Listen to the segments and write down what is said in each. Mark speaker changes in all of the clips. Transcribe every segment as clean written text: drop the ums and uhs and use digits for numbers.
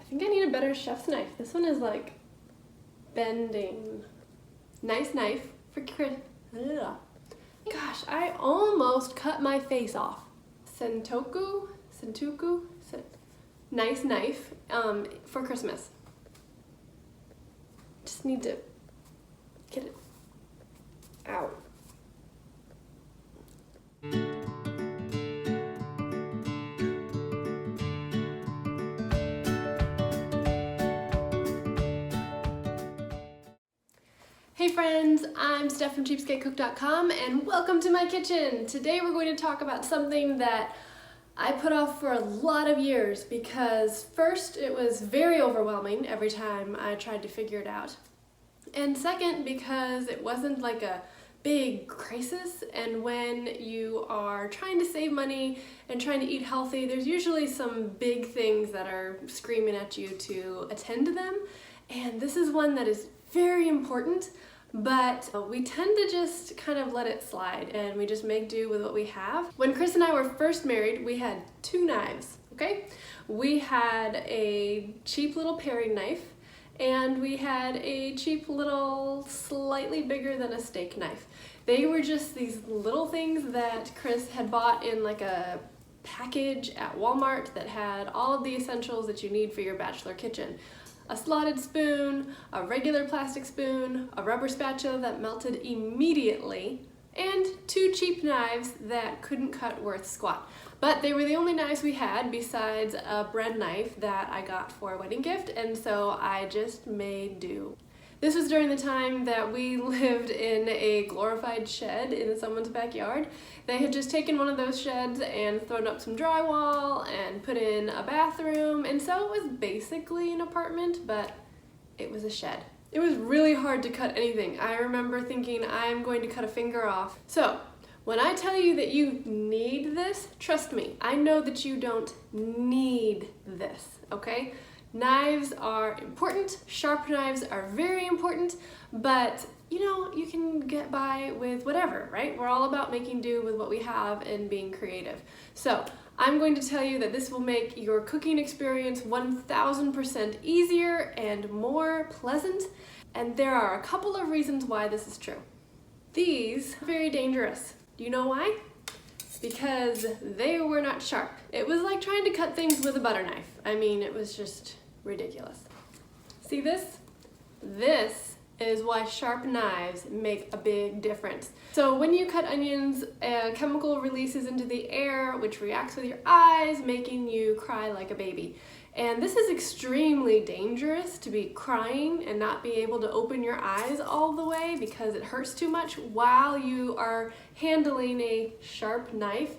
Speaker 1: think I need a better chef's knife. This one is like bending. Nice knife for Chris. Ugh. Gosh, I almost cut my face off. Sentoku? Nice knife for Christmas. Just need to get it out. Hey friends, I'm Steph from cheapskatecook.com and welcome to my kitchen. Today we're going to talk about something that I put off for a lot of years because first it was very overwhelming every time I tried to figure it out. And second, because it wasn't like a big crisis, and when you are trying to save money and trying to eat healthy, there's usually some big things that are screaming at you to attend to them. And this is one that is very important, but we tend to just kind of let it slide and we just make do with what we have. When Chris and I were first married, we had two knives, okay? We had a cheap little paring knife and we had a cheap little, slightly bigger than a steak knife. They were just these little things that Chris had bought in like a package at Walmart that had all of the essentials that you need for your bachelor kitchen. A slotted spoon, a regular plastic spoon, a rubber spatula that melted immediately, and two cheap knives that couldn't cut worth squat. But they were the only knives we had besides a bread knife that I got for a wedding gift, and so I just made do. This was during the time that we lived in a glorified shed in someone's backyard. They had just taken one of those sheds and thrown up some drywall and put in a bathroom, and so it was basically an apartment, but it was a shed. It was really hard to cut anything. I remember thinking, I'm going to cut a finger off. So, when I tell you that you need this, trust me, I know that you don't need this, okay? Knives are important, sharp knives are very important, but you know, you can get by with whatever, right? We're all about making do with what we have and being creative. So I'm going to tell you that this will make your cooking experience 1000% easier and more pleasant, and there are a couple of reasons why this is true. These are very dangerous. Do you know why? Because they were not sharp. It was like trying to cut things with a butter knife. I mean, it was just ridiculous. See this? This is why sharp knives make a big difference. So when you cut onions, a chemical releases into the air, which reacts with your eyes, making you cry like a baby. And this is extremely dangerous, to be crying and not be able to open your eyes all the way because it hurts too much while you are handling a sharp knife.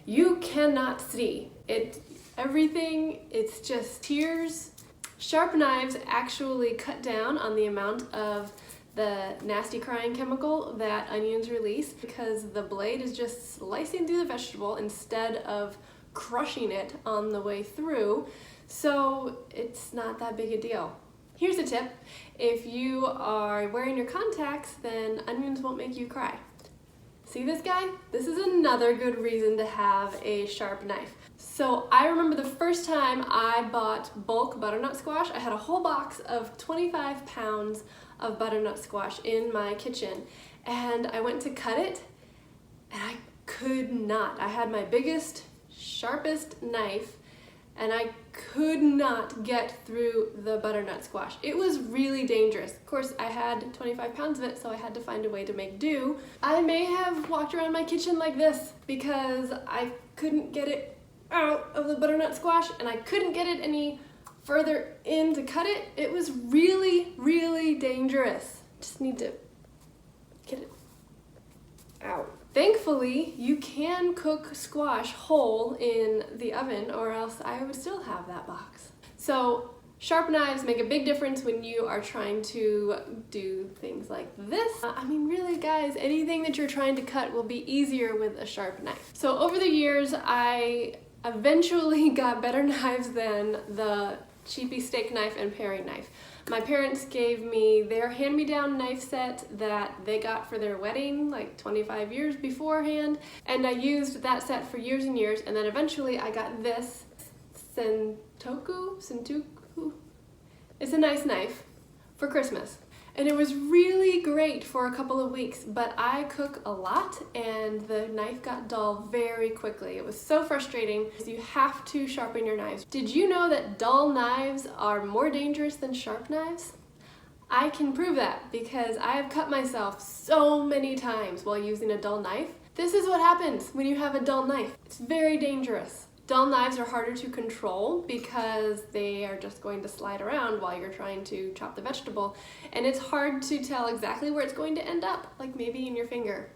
Speaker 1: You cannot see it. Everything, it's just tears. Sharp knives actually cut down on the amount of the nasty crying chemical that onions release because the blade is just slicing through the vegetable instead of crushing it on the way through. So it's not that big a deal. Here's a tip. If you are wearing your contacts, then onions won't make you cry. See this guy? This is another good reason to have a sharp knife. So I remember the first time I bought bulk butternut squash. I had a whole box of 25 pounds of butternut squash in my kitchen, and I went to cut it and I could not. I had my biggest, sharpest knife and I could not get through the butternut squash. It was really dangerous. Of course, I had 25 pounds of it, so I had to find a way to make do. I may have walked around my kitchen like this because I couldn't get it out of the butternut squash and I couldn't get it any further in to cut it. It was really, really dangerous. Just need to get it out. Thankfully, you can cook squash whole in the oven, or else I would still have that box. So sharp knives make a big difference when you are trying to do things like this. I mean, really guys, anything that you're trying to cut will be easier with a sharp knife. So over the years, I eventually got better knives than the cheapy steak knife and paring knife. My parents gave me their hand-me-down knife set that they got for their wedding like 25 years beforehand, and I used that set for years and years, and then eventually I got this Sentoku It's a nice knife for Christmas. And it was really great for a couple of weeks, but I cook a lot and the knife got dull very quickly. It was so frustrating because you have to sharpen your knives. Did you know that dull knives are more dangerous than sharp knives? I can prove that because I have cut myself so many times while using a dull knife. This is what happens when you have a dull knife. It's very dangerous. Dull knives are harder to control because they are just going to slide around while you're trying to chop the vegetable, and it's hard to tell exactly where it's going to end up, like maybe in your finger.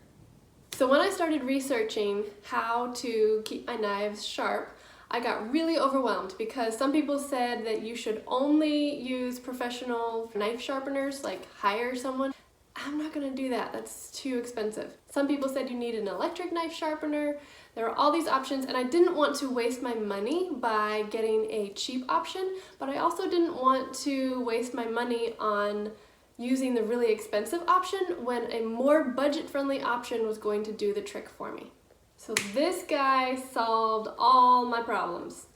Speaker 1: So when I started researching how to keep my knives sharp, I got really overwhelmed because some people said that you should only use professional knife sharpeners, like hire someone. I'm not gonna do that, that's too expensive. Some people said you need an electric knife sharpener. There are all these options, and I didn't want to waste my money by getting a cheap option, but I also didn't want to waste my money on using the really expensive option when a more budget-friendly option was going to do the trick for me. So this guy solved all my problems.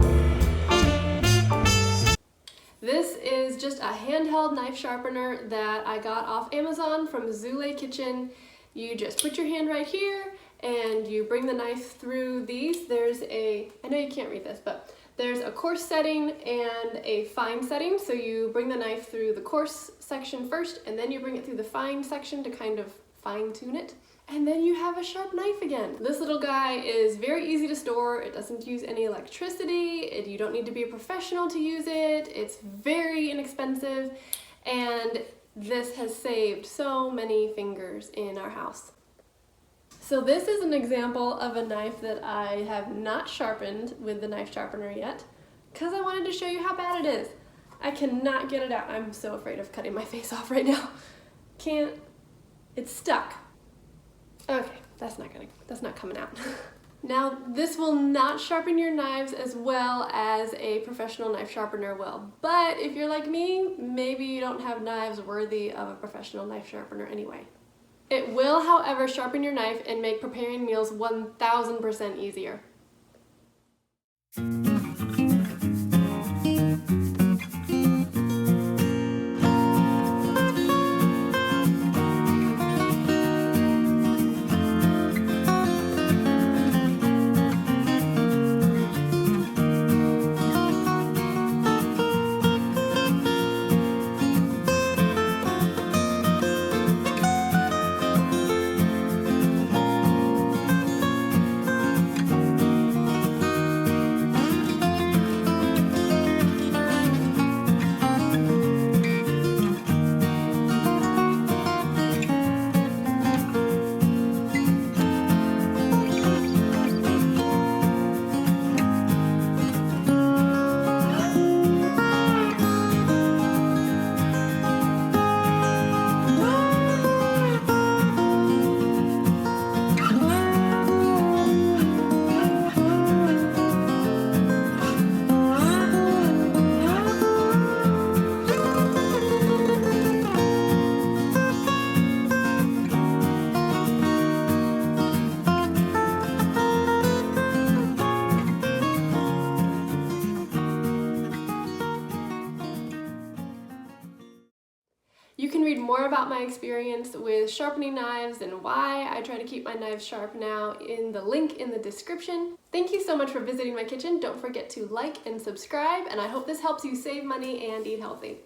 Speaker 1: This is just a handheld knife sharpener that I got off Amazon from Zulay Kitchen. You just put your hand right here and you bring the knife through these. There's I know you can't read this, but there's a coarse setting and a fine setting. So you bring the knife through the coarse section first, and then you bring it through the fine section to kind of fine tune it. And then you have a sharp knife again. This little guy is very easy to store. It doesn't use any electricity. You don't need to be a professional to use it. It's very inexpensive, and this has saved so many fingers in our house. So this is an example of a knife that I have not sharpened with the knife sharpener yet because I wanted to show you how bad it is. I cannot get it out. I'm so afraid of cutting my face off right now. Can't. It's stuck. Okay, that's not coming out. Now, this will not sharpen your knives as well as a professional knife sharpener will, but if you're like me, maybe you don't have knives worthy of a professional knife sharpener anyway. It will, however, sharpen your knife and make preparing meals 1000% easier. You can read more about my experience with sharpening knives and why I try to keep my knives sharp now in the link in the description. Thank you so much for visiting my kitchen. Don't forget to like and subscribe, and I hope this helps you save money and eat healthy.